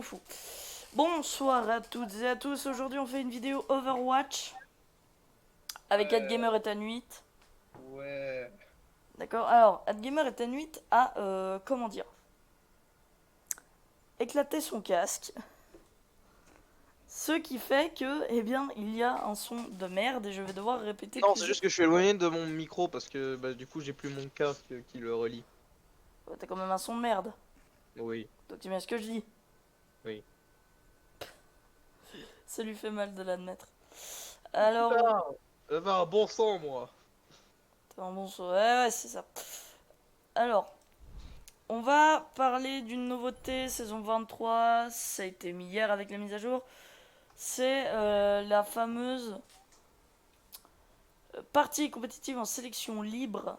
fous. Bonsoir à toutes et à tous, aujourd'hui on fait une vidéo Overwatch avec AdGamer et Tan8. Ouais. D'accord, alors AdGamer et Tan8 a, comment dire, éclaté son casque. Ce qui fait que, eh bien, il y a un son de merde et je vais devoir répéter Non, c'est plusieurs... juste que je suis éloigné de mon micro parce que du coup j'ai plus mon casque qui le relie. Ouais, t'as quand même un son de merde, Oui, donc tu mets ce que je dis. oui. Ça lui fait mal de l'admettre. Alors, Ah, j'avais un bon sang moi. t'as un bon son... Ouais, c'est ça. Alors, on va parler d'une nouveauté, saison 23, ça a été mis hier avec la mise à jour. C'est la fameuse partie compétitive en sélection libre.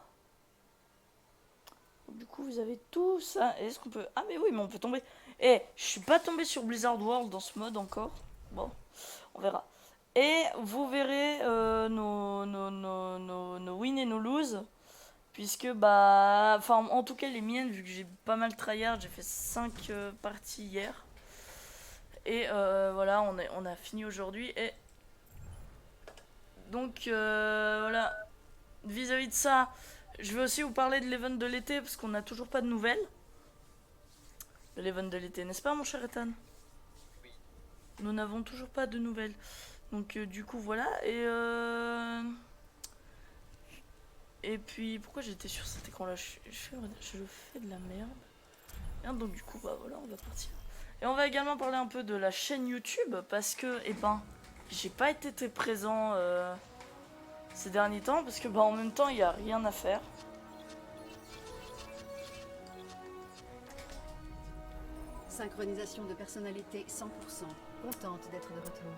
Du coup, vous avez tout ça. Est-ce qu'on peut... Ah mais oui, mais on peut tomber... Eh, je suis pas tombé sur Blizzard World dans ce mode encore. Bon, on verra. Et vous verrez nos wins et nos lose. Puisque, bah... Enfin, en tout cas, les miennes, vu que j'ai pas mal tryhard, j'ai fait 5 parties hier. Et voilà, on a fini aujourd'hui. Et donc, voilà. Vis-à-vis de ça, je vais aussi vous parler de l'event de l'été, parce qu'on n'a toujours pas de nouvelles. De l'event de l'été, n'est-ce pas, mon cher Ethan? Oui. Nous n'avons toujours pas de nouvelles. Donc, du coup, voilà. Et puis, pourquoi j'étais sur cet écran-là? Je fais de la merde. Merde, donc du coup, bah voilà, on va partir. Et on va également parler un peu de la chaîne YouTube, parce que, eh ben, j'ai pas été très présent ces derniers temps, parce que, bah, en même temps, il n'y a rien à faire. Synchronisation de personnalité 100%. Contente d'être de retour.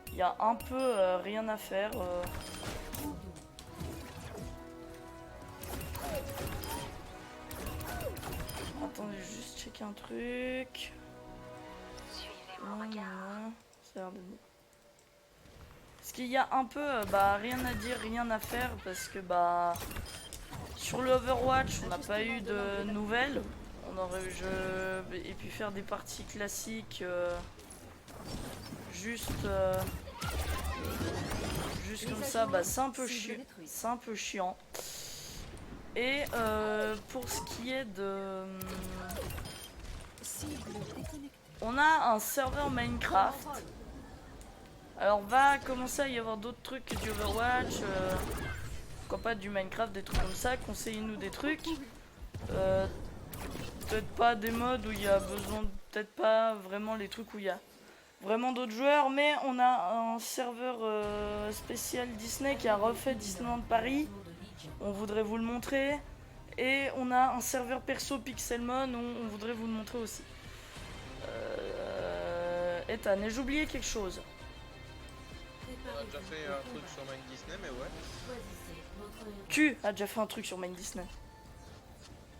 Il y a un peu rien à faire. Attendez, juste checker un truc. Ça a l'air de bon. Parce qu'il y a un peu, bah, rien à dire, rien à faire, parce que, bah, sur le Overwatch, on n'a pas eu de nouvelles. On aurait et puis faire des parties classiques, juste comme ça, bah, c'est un peu chiant. C'est un peu chiant. Et pour ce qui est de... On a un serveur Minecraft. Alors va commencer à y avoir d'autres trucs que du Overwatch. Pourquoi pas du Minecraft, des trucs comme ça. Conseillez-nous des trucs. Peut-être pas des modes où il y a besoin... Peut-être pas vraiment les trucs où il y a vraiment d'autres joueurs. Mais on a un serveur spécial Disney qui a refait Disneyland Paris. On voudrait vous le montrer. Et on a un serveur perso Pixelmon où on voudrait vous le montrer aussi. Ethan, ai-je oublié quelque chose? On a déjà fait un truc sur Mind Disney, mais ouais. Tu as déjà fait un truc sur Main Disney.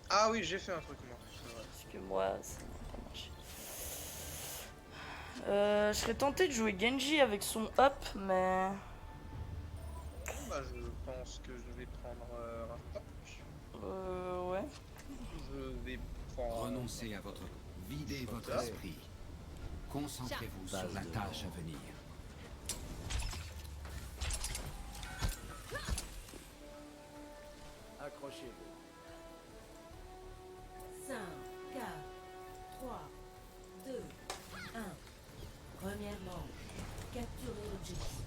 Ah oui, j'ai fait un truc moi. C'est vrai. Parce que moi, ça n'a pas marché. Je serais tenté de jouer Genji avec son up, mais... Bah, je pense que je vais prendre un top. Ouais. Je vais prendre. Renoncez à votre... Videz votre esprit. Concentrez-vous sur la tâche à venir. Accrochez-vous. 5, 4, 3, 2, 1. Première manche. Capturez l'objectif.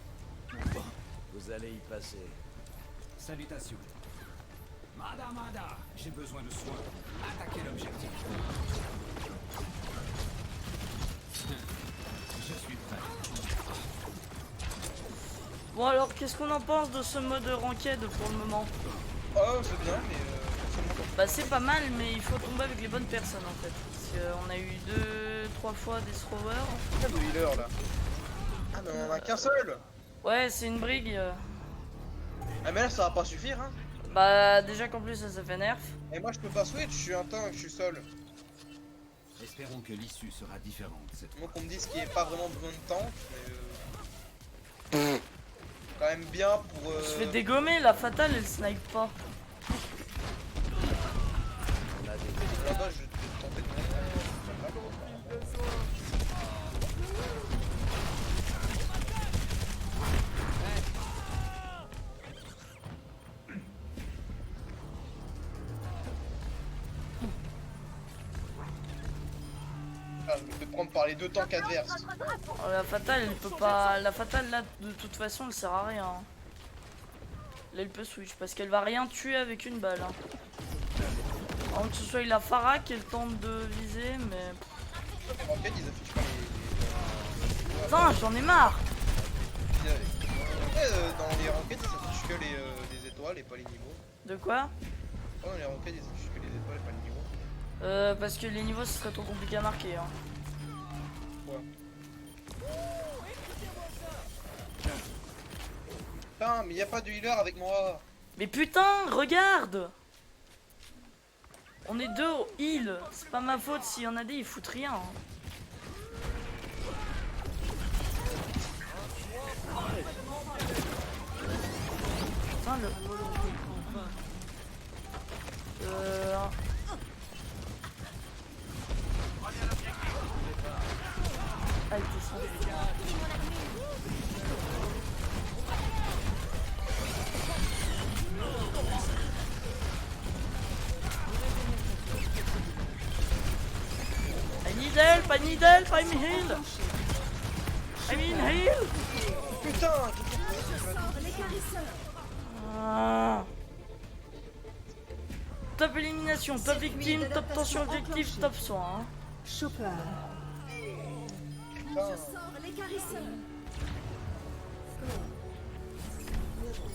Vous allez y passer. Salutations. Mada, j'ai besoin de soins. Attaquez l'objectif. Je suis prêt. Bon alors, qu'est-ce qu'on en pense de ce mode ranked pour le moment? Oh, c'est bien, mais Bah c'est pas mal, mais il faut tomber avec les bonnes personnes en fait. Parce qu'on a eu 2-3 fois des throwers. pas de healer là. Ah, mais on en a qu'un seul. Ouais, c'est une brigue. Ah, mais là ça va pas suffire, hein. Bah déjà qu'en plus ça se fait nerf. Et moi je peux pas switch, je suis un tank, je suis seul. Espérons que l'issue sera différente cette fois. Donc on me dit qu'il n'y a pas vraiment besoin de tank, mais quand même bien pour... Je fais dégommer, la fatale elle snipe pas. On a des... Là-bas je vais tenter de mettre... prendre par les deux tanks adverses. Oh, la fatale, elle peut pas. La fatale là, de toute façon, elle sert à rien. Là, elle peut switch parce qu'elle va rien tuer avec une balle. Hein. À moins que ce soit la Pharah qui ait le temps de viser, mais. Les roquettes, ils affichent pas les... Putain, j'en ai marre! Dans les roquettes, ils affichent que les étoiles et pas les niveaux. De quoi? Dans les roquettes, ils affichent que les étoiles et pas les niveaux. Parce que les niveaux, ce serait trop compliqué à marquer. Hein. Ouais. Putain, mais y a pas de healer avec moi. Mais putain, regarde! On est deux au heal. C'est pas ma faute s'il y en a des, ils foutent rien. Hein. Putain, le... Ah, il descend. I need help, I'm heal. I'm in heal. Putain, Ah. Top élimination, top victime, top tension objectif, top soin. Hein. Chopper.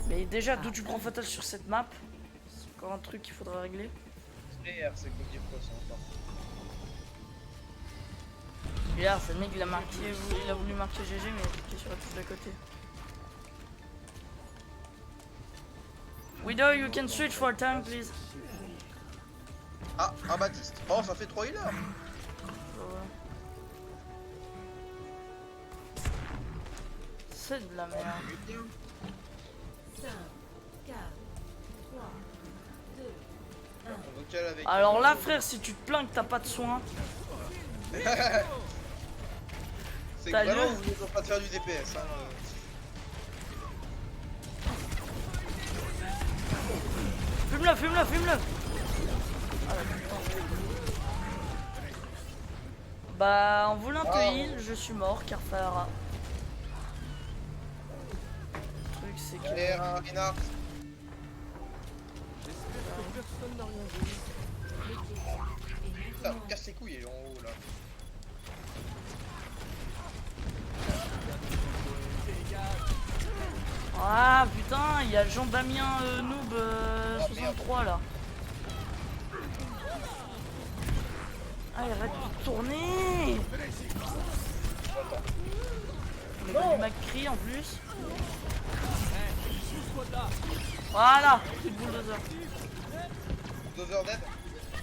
Mais déjà, d'où tu prends fatal sur cette map? C'est encore un truc qu'il faudra régler. c'est quoi dire quoi ça encore. Et là, c'est le mec, il a voulu marquer GG, mais il a cliqué sur la touche d'à côté. Widow, you can switch for tank, please. Ah, un Baptiste. Oh, ça fait 3 healers. C'est de la merde. 5, 4, 3, 2, On veut qu'elle avec. Alors là, frère, si tu te plains que t'as pas de soins, C'est que T'as vraiment, lieu. vous voulez pas te faire du DPS. Hein. fume-le, fume-le, fume-le. Ah, là, putain. Bah, en voulant te heal, je suis mort, car Pharah. Le truc, c'est que... Allez, Reinhardt. Putain, casse les couilles, il est en haut là. Ah putain, il y a Jean-Damien Noob 63 là. Ah, il arrête de tourner. On a du McCree en plus. Voilà, plus de bulldozer. 2 heures d'aide.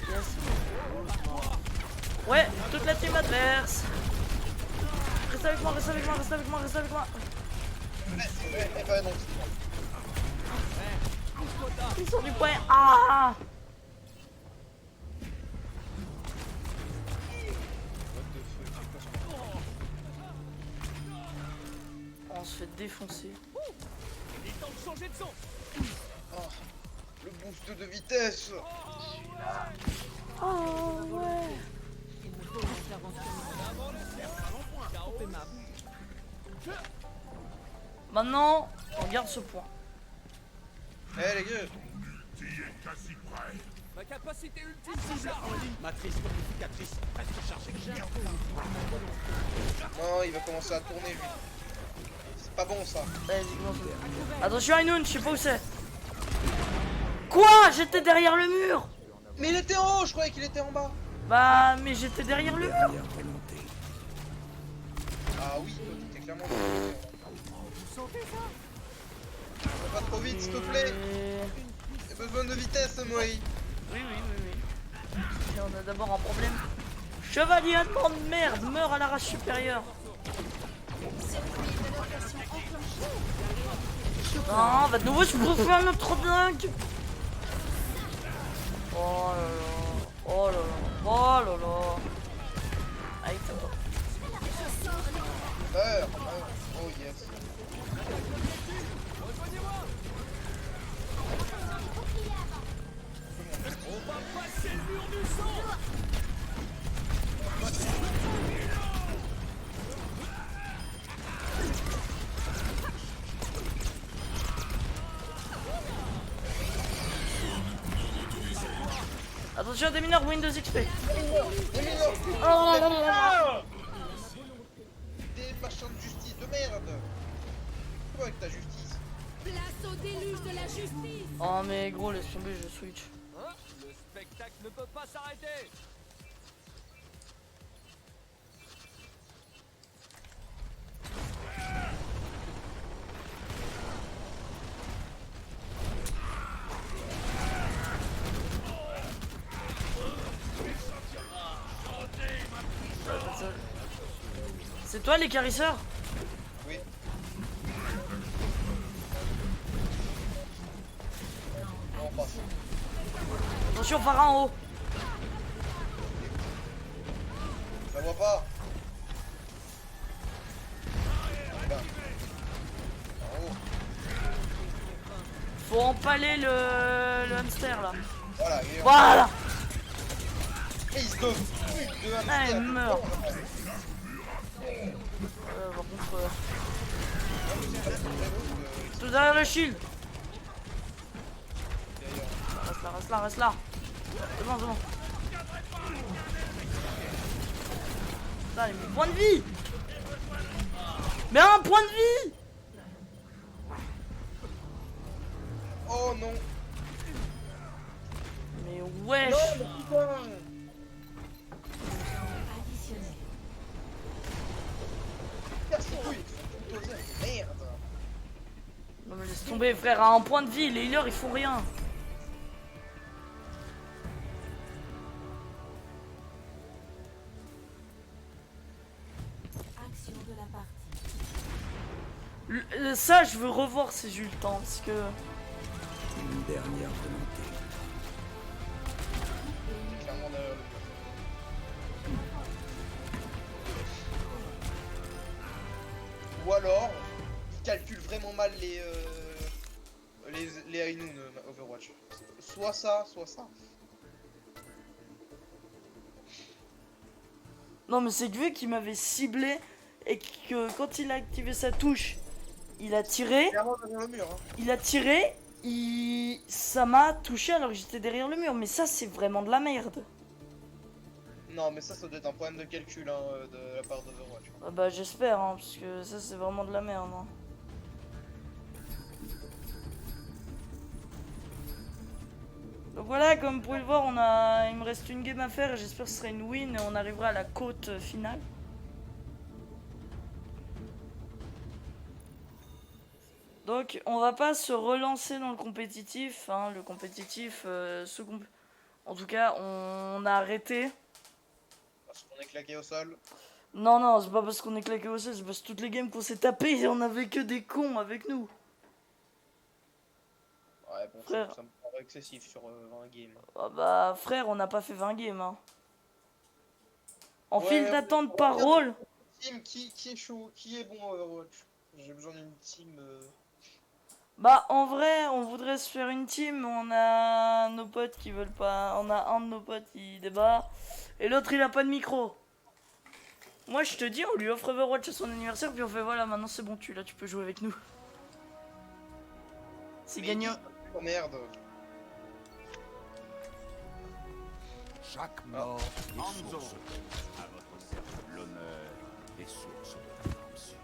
Yes. Ouais, toute la team adverse. Reste avec moi, reste avec moi, reste avec moi, reste avec moi. Ouais, bah non. Ils sont du point. Ah! On se fait défoncer. Oh, le boost de vitesse. Oh ouais. Maintenant, on garde ce point. Eh les gars. Ma capacité ultime se charge. Matrice communicatrice presque chargée. Non, il va commencer à tourner lui. C'est pas bon ça. Vas-y, commence. Attention Ainoun, je sais pas où c'est. Quoi? J'étais derrière le mur. Mais il était en haut, je croyais qu'il était en bas. Bah, mais j'étais derrière le mur. Ah oui, toi t'étais clairement. Va pas trop vite s'il te plaît. J'ai besoin de vitesse, moi. Oui, oui, oui, oui. Et on a d'abord un problème. Chevalier allemand de merde, meurt à la race supérieure. Non, on va de nouveau se bouffer un autre dingue. Oh là là, oh là là, oh là là. Allez, t'as Oh yes. Attention des mineurs, Windows XP. Des machins de justice de merde. Quoi avec ta justice? Place au déluge de la justice. Oh mais gros, laisse tomber, je switch. Hein? Le spectacle ne peut pas s'arrêter. C'est toi les carisseurs? Oui. Non, pas. Attention, phare en haut. Je la vois pas. Là. En haut. Faut empaler le hamster là. Voilà, il est en Voilà. prise de Ah, hamster. elle meurt. Par contre, tout derrière le shield. Reste là, reste là, reste là. C'est bon, c'est bon. Putain, mais point de vie. Mais un point de vie. Oh non. Mais wesh. Additionnel. Merci. Oui. Merde. Non mais laisse tomber frère, à un point de vie, les healers ils font rien. Action de la partie. Ça je veux revoir si j'ai eu le temps parce que... Une dernière volonté. Clairement derrière le plafond. Ou alors, il calcule vraiment mal les Ainun Overwatch. Soit ça, soit ça. Non mais c'est Gvé qui m'avait ciblé et que quand il a activé sa touche, il a tiré, Clairement derrière le mur. Hein. il a tiré, ça m'a touché alors que j'étais derrière le mur. Mais ça c'est vraiment de la merde. Non, mais ça doit être un problème de calcul hein, de la part d'Overwatch. Ah bah j'espère hein, parce que ça c'est vraiment de la merde. Hein. Donc voilà, comme vous pouvez le voir, il me reste une game à faire et j'espère que ce sera une win et on arrivera à la côte finale. Donc on va pas se relancer dans le compétitif, hein, le compétitif, en tout cas on a arrêté. Parce qu'on est claqué au sol. Non non, c'est pas parce qu'on est claqué au sol, c'est parce que toutes les games qu'on s'est tapé, on avait que des cons avec nous. Ouais, bon, Frère. ça me paraît excessif sur 20 games. Ah bah frère, on n'a pas fait 20 games. Hein. En Ouais, file d'attente on par regarde rôle. Team, qui est chaud, qui est bon à Overwatch? J'ai besoin d'une team. Bah en vrai, on voudrait se faire une team, mais on a nos potes qui veulent pas. On a un de nos potes qui débat et l'autre il a pas de micro. Moi je te dis, on lui offre Overwatch à son anniversaire puis on fait voilà, maintenant c'est bon, tu peux jouer avec nous. C'est gagnant. Oh merde. Chaque mort est source. À votre service, l'honneur est source de rédemption.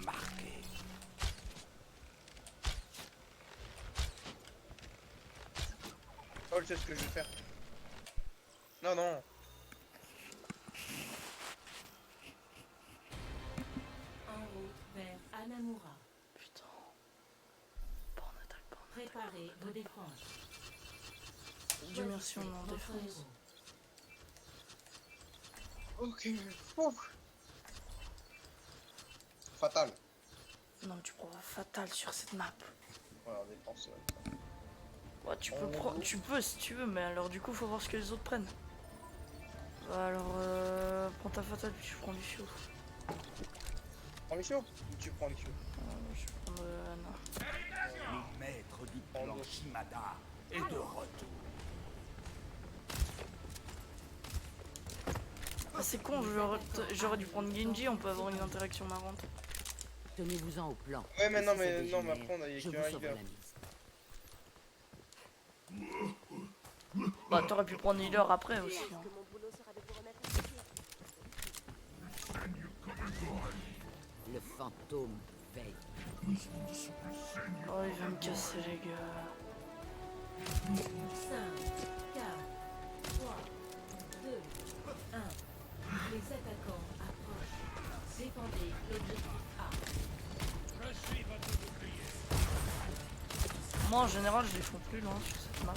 Marqué. Oh, je sais ce que je vais faire. Non, non. En route vers Anamura. Putain. Pas en attaque, pas en attaque. Préparez vos défenses. Dieu merci, on est en Votre défense. héros. Ok. Ouf. Fatal. Non, mais tu prends fatal sur cette map. Ouais, en défense, ouais. Ouais, tu peux si tu veux, mais alors du coup, faut voir ce que les autres prennent. Bah, alors, prends ta fatale puis je prends du fio. Prends Michio? Tu prends Michio. Je vais prendre Anna. Le maître du blanchiment. Armada est de retour. Ah, c'est con, j'aurais dû prendre Genji, on peut avoir une interaction marrante. Tenez-vous-en au plan. Ouais, mais Et non, si ça mais non, mais dégénère, après, on a eu je qu'un vous sauverai healer. la mise. Bah, t'aurais pu prendre healer après aussi. Hein. Que mon boulot sera de vous remettre à pied. Le fantôme veille. Oh, il va me casser, les gars. 5, 4, 3, 2, 1. Les attaquants approchent. Défendez l'objectif A. Moi, en général, je les fous plus loin sur cette map.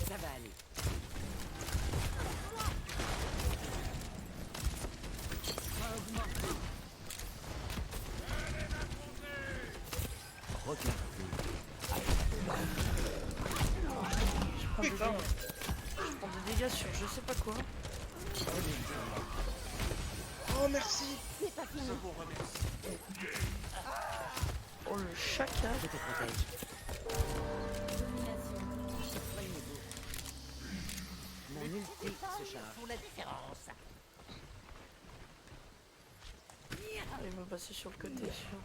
Ça va aller. Putain. Je prends des dégâts sur je sais pas quoi. Oh, merci. Oh, le chacal. Je te protège. Domination. Soignez-vous. Mon ulti se charge. Pour la différence. Ah, ils vont passer sur le côté. Sûr.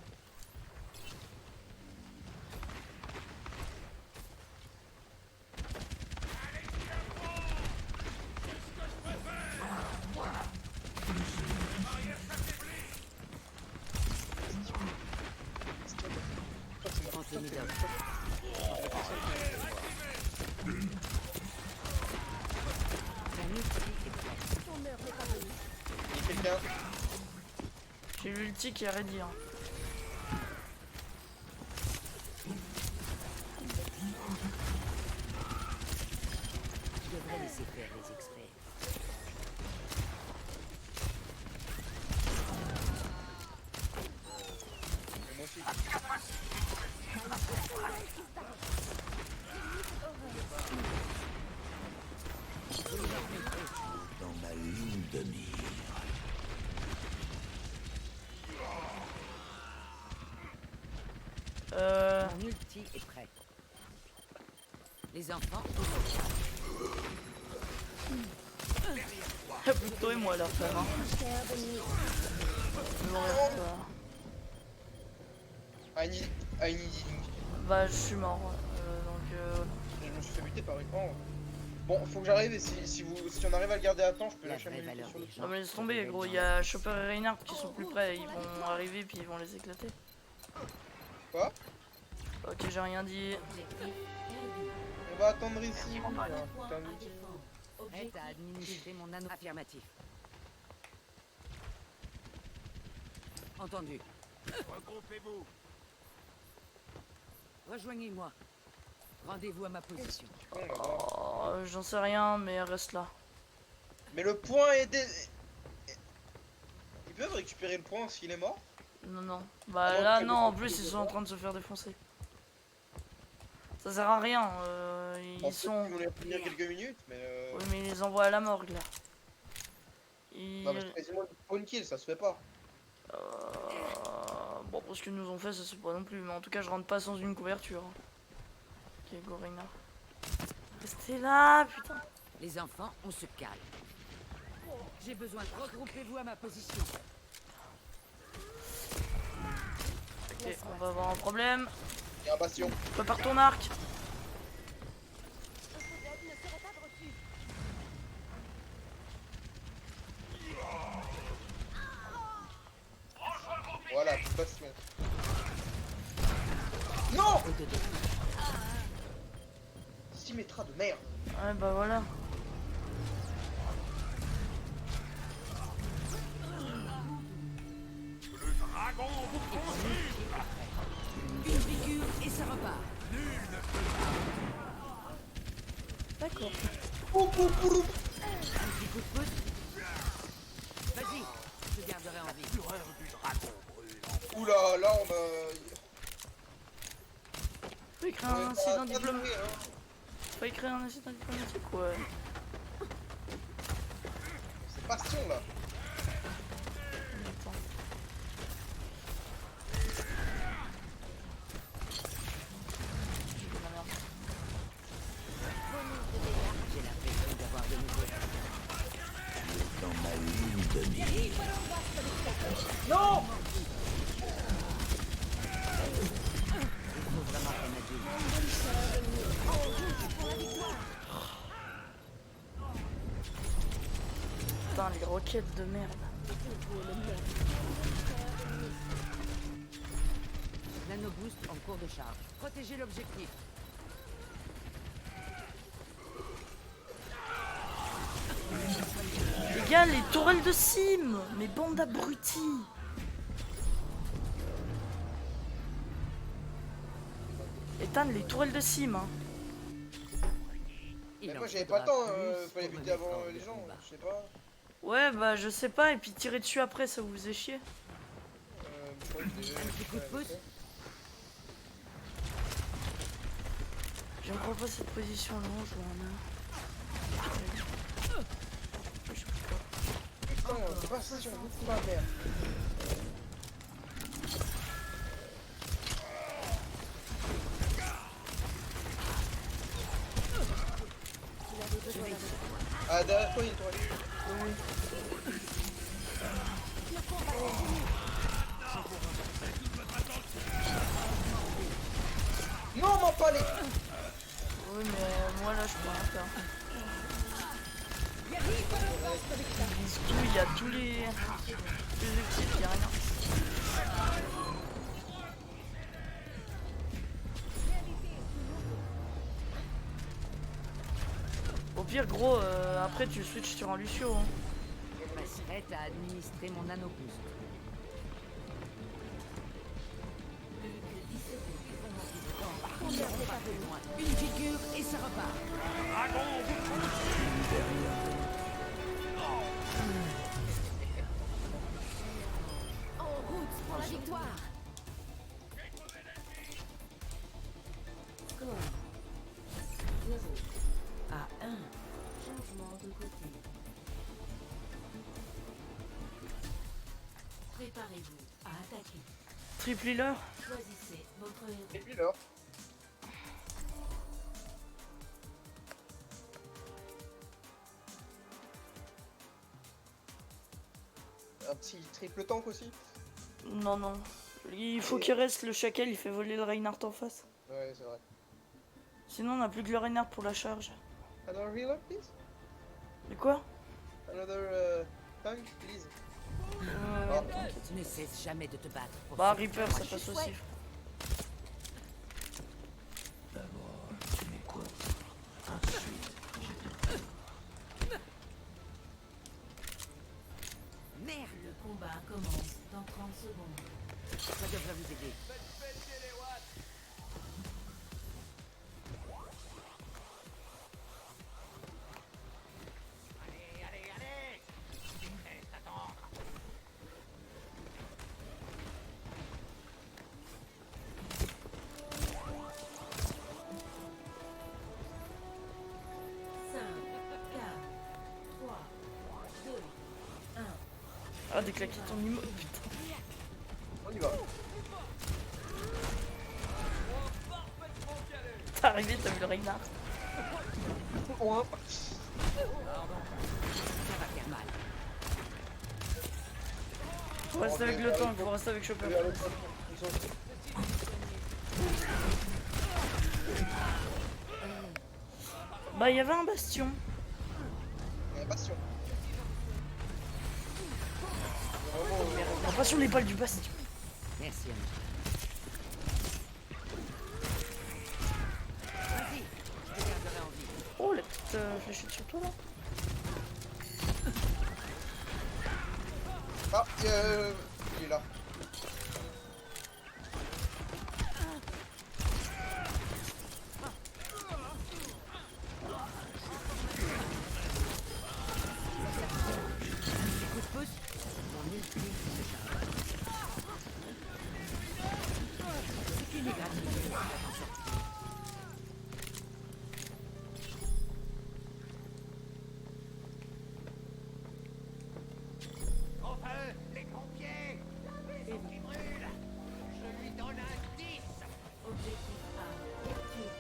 Anthony Doc. Mon ulti est prêt. Il y a quelqu'un. J'ai l'ulti qui est ready. Hein. Je devrais laisser faire les experts. Moi aussi. Dans ma ligne de mire. Mon ulti est prêt. Les enfants, Plutôt et moi là, frère. Hein. Je m'en reste pas. I need healing. Bah, je suis mort. Je me suis fait buter par une. Oh. Bon, faut que j'arrive et si on arrive à le garder à temps, je peux la lâcher vraie mon valeur ulti sur le des truc. Non, mais laisse tomber, gros. Il y a Chopper et Reinhardt qui sont plus près. Ils vont arriver puis ils vont les éclater. Quoi? Ok, j'ai rien dit. Objectif perdu. On va attendre ici. Point Putain, à putain, défendre. prête Objectif à administrer mon anneau affirmatif. Entendu. Regroupez-vous. Rejoignez-moi. Rendez-vous à ma position. con, là-bas. Oh, j'en sais rien, mais reste là. Mais le point est Ils peuvent récupérer le point s'il est mort? Non, non. Bah Ah, là, ok, non, mais en faut plus, que ils je sont en vois. train de se faire défoncer. Ça sert à rien. Ils sont. Ils vont les tenir quelques minutes, mais Oui, mais ils les envoient à la morgue là. Ils... non, mais c'est quasiment une spawn kill, ça se fait pas. Bon, pour ce qu'ils nous ont fait, ça se pas non plus. Mais en tout cas, je rentre pas sans une couverture. Ok, Gorina. Restez là, putain. Les enfants, on se calme. J'ai besoin de regroupez-vous à ma position. Ok, on va avoir un problème. Il y a un bastion. Prépare ton arc. Voilà, bastion. Non! 6 métras de merde. Ouais, bah voilà. Une figure et ça repart. D'accord. Ouh, ouh, ouh, ouh. Un petit coup de pouce. Vas-y, je te garderai en vie. Oula, là on a. Faut écrire On un est incident pas diplomatique. doué, hein. Faut écrire un incident diplomatique, ouais. C'est Bastion là. Attends. J'ai de la merde. J'ai l'impression d'avoir de nouveaux. Non. Il faut vraiment qu'on adulte. Putain, les roquettes de merde. Nanoboost en cours de charge. Protégez l'objectif. Les gars, les tourelles de cime. Mais bande d'abrutis. Ethan, les tourelles de cime, hein. Il Mais en moi j'avais pas le faudra temps, plus fallait pour buter me avant mettre hors les de gens, combat. je sais pas. Ouais, bah je sais pas, et puis tirer dessus après, ça vous faisait chier. Je crois que j'ai déjà Un petit coup de pouce. J'aime pas cette position là, je vois un Je sais pas. Putain, c'est pas ça, c'est pas merde. Ah, derrière toi, il est touré. Non, m'en pas les. Oui, mais moi là, je peux rien faire. Surtout, il y a tous les objectifs, il y a rien. Au pire, gros, après tu switches sur un Lucio. Hein. Je passerai à administrer mon nanoboost. Une figure et ça repart. En route pour la victoire. Score 0 à 1. Changement de côté. Préparez-vous à attaquer. Triple healer. Choisissez votre héros. Et puis là. Un petit triple tank aussi. Non, non. Il faut qu'il reste le chacal, il fait voler le Reinhardt en face. Ouais, c'est vrai. Sinon, on n'a plus que le Reinhardt pour la charge. Another healer, please. Mais quoi? Another tank, please. T'inquiète. Ne cesse jamais de te battre. Pour Bah, ce- Reaper, ça passe aussi. Merde, Le combat commence dans 30 secondes. ça devrait vous aider. Ah, déclaquer ton immo. Putain. On y va. T'es arrivé, t'as vu le Reinhardt. Ouais. Ça va faire mal. Faut rester avec le tank, faut rester avec Chopper. Vers l'autre côté. Ils sont- Bah, il y avait un bastion. Il y a Bastion. La passion n'est pas du bastion. Merci, Ange. Vas-y, je te garderai en vie. Oh, la petite fléchette sur toi là. Ah, il est là. Enfin, les pompiers! Et qui brûle! Je lui donne un 10! Objectif A actif.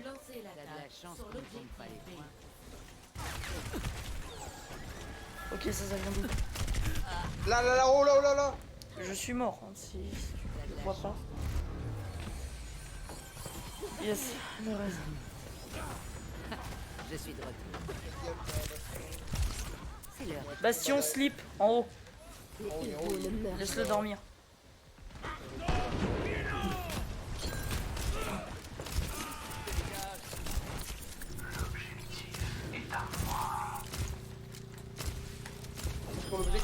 Lancez T'as de la l'attaque chance sur qu'on ne compte l'objectif pas les B. points. Ok, ça vient d'où? Là, oh là, oh là, là. Je suis mort, hein, si tu T'as de le la vois pas. chance. Yes, le reste. Je suis de retour. C'est l'heure. Bastion slip, en haut. Les héros ne meurent Laisse-le dormir.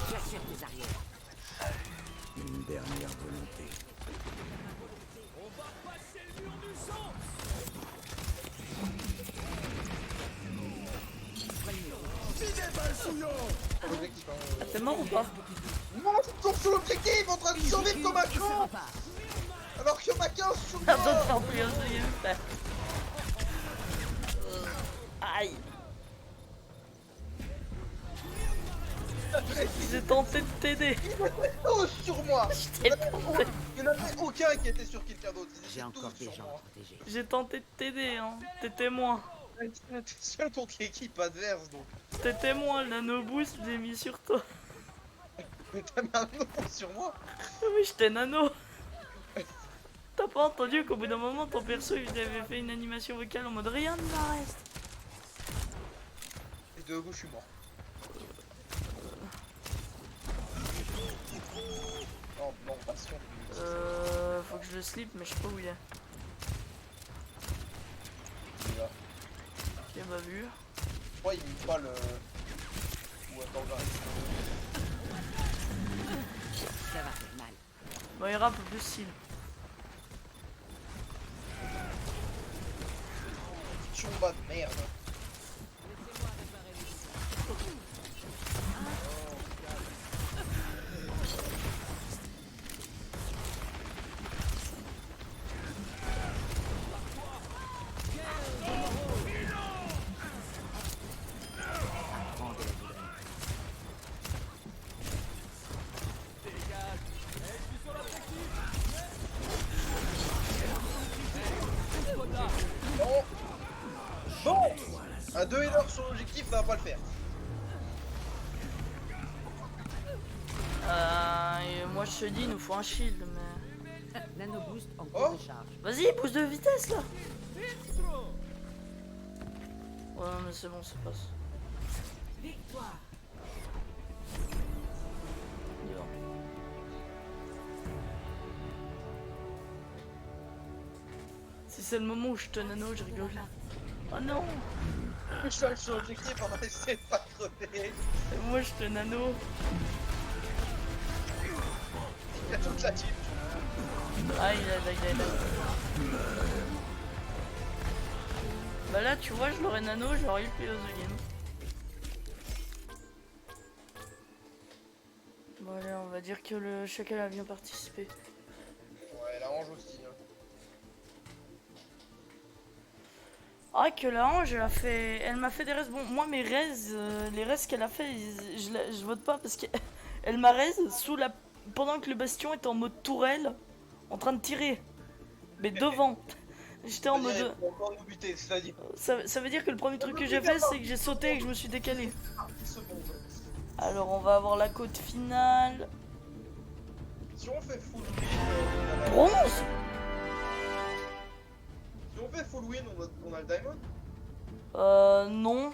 J'assure tes arrières. Une dernière volonté. L'objectif, hein. Ah, t'es mort ou pas? Non, je tombe sur l'objectif en train de survivre comme un Il se con. repart. Alors qu'il y en a 15 sur T'as besoin de moi. faire plus essayer, frère. Aïe. J'ai tenté de t'aider. Oh, sur moi. J'ai tenté, Il n'y en avait aucun qui était sur quelqu'un d'autre. Ils J'ai étaient encore tous des sur gens moi. à protéger. j'ai tenté de t'aider, hein. T'es témoin. T'es seul contre l'équipe adverse donc. T'es témoin, le nano boost, je l'ai mis sur toi. Mais t'as mis un nom sur moi. Oui, j'étais nano. T'as pas entendu qu'au bout d'un moment, ton perso, il avait fait une animation vocale en mode rien ne m'arrête. Et de gauche, je suis mort. Oh non, passion. Faut que je le slip, mais je sais pas où il est. Il est là. Ok, bah vu. Je crois qu'il met pas le. Ou attends, j'arrive. Ça va faire mal. Bon, il rappe plus style. Chumba de merde. Prends de la douleur. Non. Bon. Un 2 healers sur l'objectif, ça va pas le faire. Et moi je te dis, il nous faut un shield, mais. Nano boost en Oh. cours de charge. Vas-y, pousse de vitesse là! Ouais, non, mais c'est bon, ça passe. Victoire. Il va. Si c'est le moment où je te nano, je rigole. Oh non! Je suis sur l'objectif, on va essayer de pas crever. Et moi je te nano. Il y a toute la team. Ah, il a. Bah là, tu vois, je l'aurais nano, j'aurais eu play of the game. Bon, allez, on va dire que le chacal a bien participé. Ouais, la range aussi. Hein. Ah, que la Ange, elle m'a fait des res. Bon, moi, mes res, les res qu'elle a fait, je vote pas parce qu'elle m'a res pendant que le bastion était en mode tourelle, en train de tirer. Mais devant. J'étais en C'est-à-dire, mode. il faut encore nous buter, c'est-à-dire Ça veut dire que le premier truc que j'ai fait, c'est que j'ai sauté et que je me suis décalé. 10 secondes. Alors, on va avoir la côte finale. Si on fait full win, Bronze! si on fait full win, on a le diamond. Non. En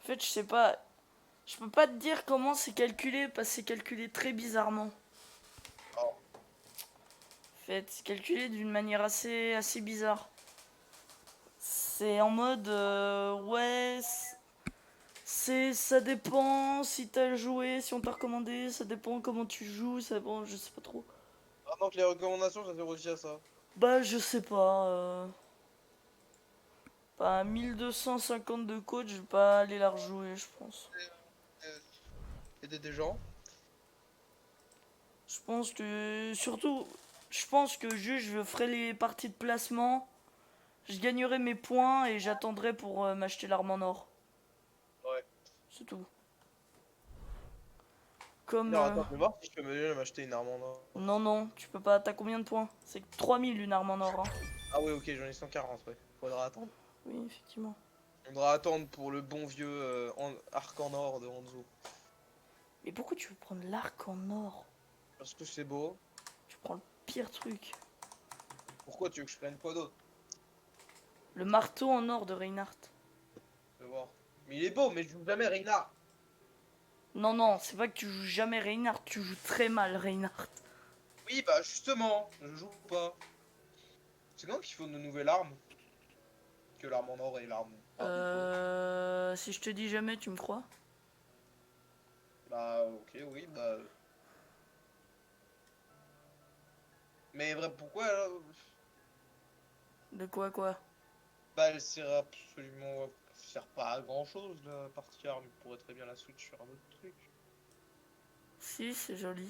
fait, je sais pas. Je peux pas te dire comment c'est calculé parce que c'est calculé très bizarrement. Oh. En fait, c'est calculé d'une manière assez bizarre. C'est en mode ouais, ça dépend si t'as joué, si on t'a recommandé, ça dépend comment tu joues, ça dépend, je sais pas trop. Ah donc les recommandations, ça fait aussi à ça. Bah, je sais pas. Pas 1250 de coach, je vais pas aller la rejouer, je pense. Aider des gens. Je pense que surtout je pense que juste je ferai les parties de placement, je gagnerai mes points et j'attendrai pour m'acheter l'arme en or. Ouais. C'est tout. Comme... Non, attends, je vais voir si je peux m'acheter une arme en or. Non, non, tu peux pas. T'as combien de points? C'est que 3000 une arme en or. Hein. Ah ouais, ok, j'en ai 140, ouais. Faudra attendre. Oui, effectivement. Faudra attendre pour le bon vieux arc en or de Hanzo. Mais pourquoi tu veux prendre l'arc en or? Parce que c'est beau. Tu prends le pire truc. Pourquoi tu veux que je prenne quoi d'autre? Le marteau en or de Reinhardt. Je vais voir. Mais il est beau, mais je joue jamais Reinhardt. Non, non, c'est pas que tu joues jamais Reinhardt, tu joues très mal Reinhardt. Oui, bah justement, je joue pas. C'est quand qu'il faut une nouvelle arme? Que l'arme en or et l'arme. Si je te dis jamais, tu me crois? Bah ok, oui, bah. Mais vrai, pourquoi De quoi? Bah elle sert absolument. Elle sert pas à grand chose la partie arme. Il pourrait très bien la switch sur un autre truc. Si, c'est joli.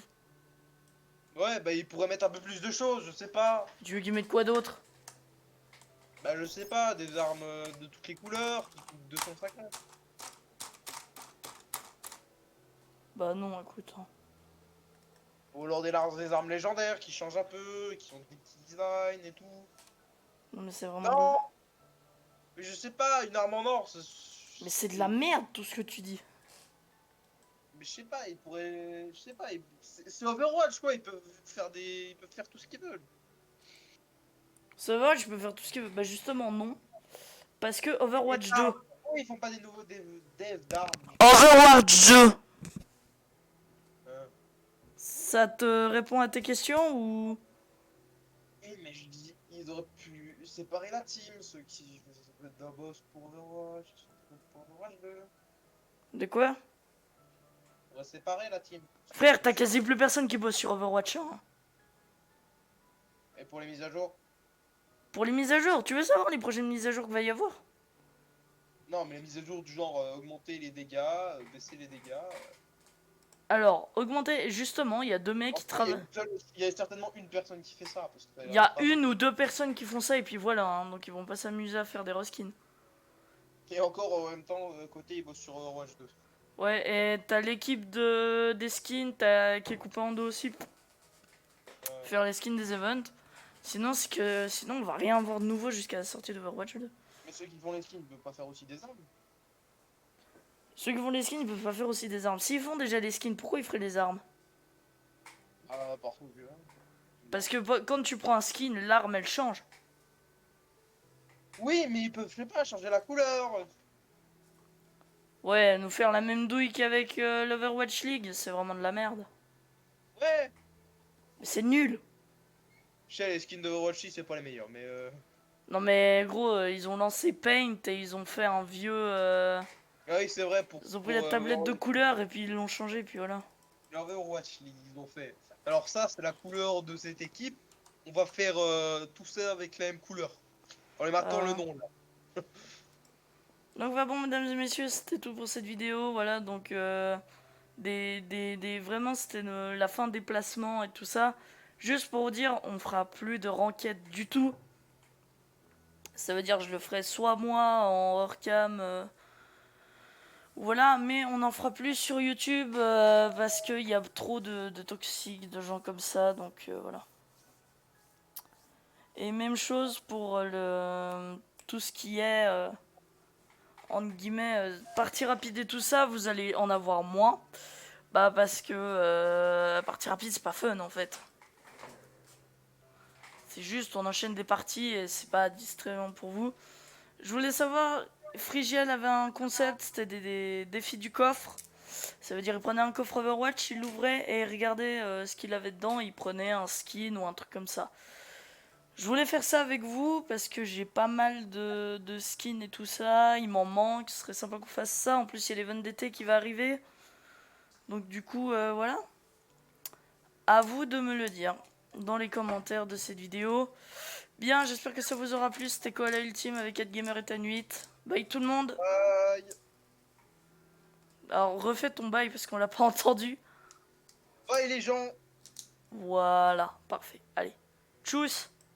Ouais, bah il pourrait mettre un peu plus de choses, je sais pas. Tu veux qu'il mette quoi d'autre? Bah je sais pas, des armes de toutes les couleurs qui coûtent 250. Bah non, écoute. Hein. Ou alors des armes légendaires qui changent un peu, qui ont des petits designs et tout. Non, mais c'est vraiment... Non. Mais je sais pas, une arme en or, Mais c'est de la merde tout ce que tu dis. Mais je sais pas, ils pourraient. Je sais pas, c'est Overwatch quoi, ils peuvent faire tout ce qu'ils veulent. Ça va, je peux faire tout ce que... Bah justement, non. Parce que Overwatch Et 2... pourquoi ils font pas des nouveaux devs d'armes? Overwatch 2 Euh, Ça te répond à tes questions ou... Oui, mais je dis, ils auraient pu séparer la team, ceux qui veulent d'un boss pour Overwatch, ceux qui veulent pour Overwatch 2. De quoi? On va séparer la team. Frère, t'as quasi plus personne qui bosse sur Overwatch 1. Hein. Et pour les mises à jour? Pour les mises à jour, tu veux savoir les prochaines mises à jour qu'il va y avoir? Non, mais les mises à jour du genre augmenter les dégâts, baisser les dégâts. Alors, augmenter, justement, il y a deux mecs qui travaillent. Il y a certainement une personne qui fait ça. Parce que Il y a une ou deux personnes qui font ça et puis voilà, hein, donc ils vont pas s'amuser à faire des reskins. Et encore en même temps, côté ils bossent sur Overwatch 2. Ouais, et t'as l'équipe des skins qui est coupée en deux aussi pour faire les skins des events. Sinon, sinon on va rien avoir de nouveau jusqu'à la sortie d'Overwatch 2. Mais ceux qui font les skins, ils peuvent pas faire aussi des armes. Ceux qui font les skins, ils peuvent pas faire aussi des armes. S'ils font déjà des skins, pourquoi ils feraient des armes? Ah, partout, là. Parce que quand tu prends un skin, l'arme elle change. Oui, mais ils peuvent, je sais pas, changer la couleur. Ouais, nous faire la même douille qu'avec l'Overwatch League, c'est vraiment de la merde. Ouais. Mais c'est nul. Je sais, les skins d'Overwatch 6, c'est pas les meilleurs, mais Non mais gros, ils ont lancé Paint et ils ont fait un vieux... Ah oui, c'est vrai, Ils ont pris la tablette de couleur et puis ils l'ont changé, puis voilà. Overwatch League, ils ont fait. Alors ça, c'est la couleur de cette équipe. On va faire tout ça avec la même couleur. En les marquant le nom, là. Donc voilà, bon mesdames et messieurs, c'était tout pour cette vidéo, voilà, donc vraiment c'était la fin des placements et tout ça. Juste pour vous dire, on fera plus de ranked du tout. Ça veut dire que je le ferai soit moi en hors cam, voilà, mais on n'en fera plus sur YouTube parce qu'il y a trop de toxiques, de gens comme ça, donc voilà. Et même chose pour tout ce qui est... entre guillemets, partie rapide et tout ça, vous allez en avoir moins. Bah parce que partie rapide c'est pas fun en fait. C'est juste on enchaîne des parties et c'est pas distrayant pour vous. Je voulais savoir, Frigiel avait un concept, c'était des défis du coffre. Ça veut dire il prenait un coffre Overwatch, il l'ouvrait et il regardait ce qu'il avait dedans, il prenait un skin ou un truc comme ça. Je voulais faire ça avec vous parce que j'ai pas mal de skins et tout ça, il m'en manque, ce serait sympa qu'on fasse ça. En plus il y a l'event d'été qui va arriver, donc du coup voilà. À vous de me le dire dans les commentaires de cette vidéo. Bien, j'espère que ça vous aura plu, c'était Koala Ultime avec 4Gamer et Tan8. Bye tout le monde. Bye. Alors refais ton bye parce qu'on l'a pas entendu. Bye les gens. Voilà, parfait, allez. Tchuss.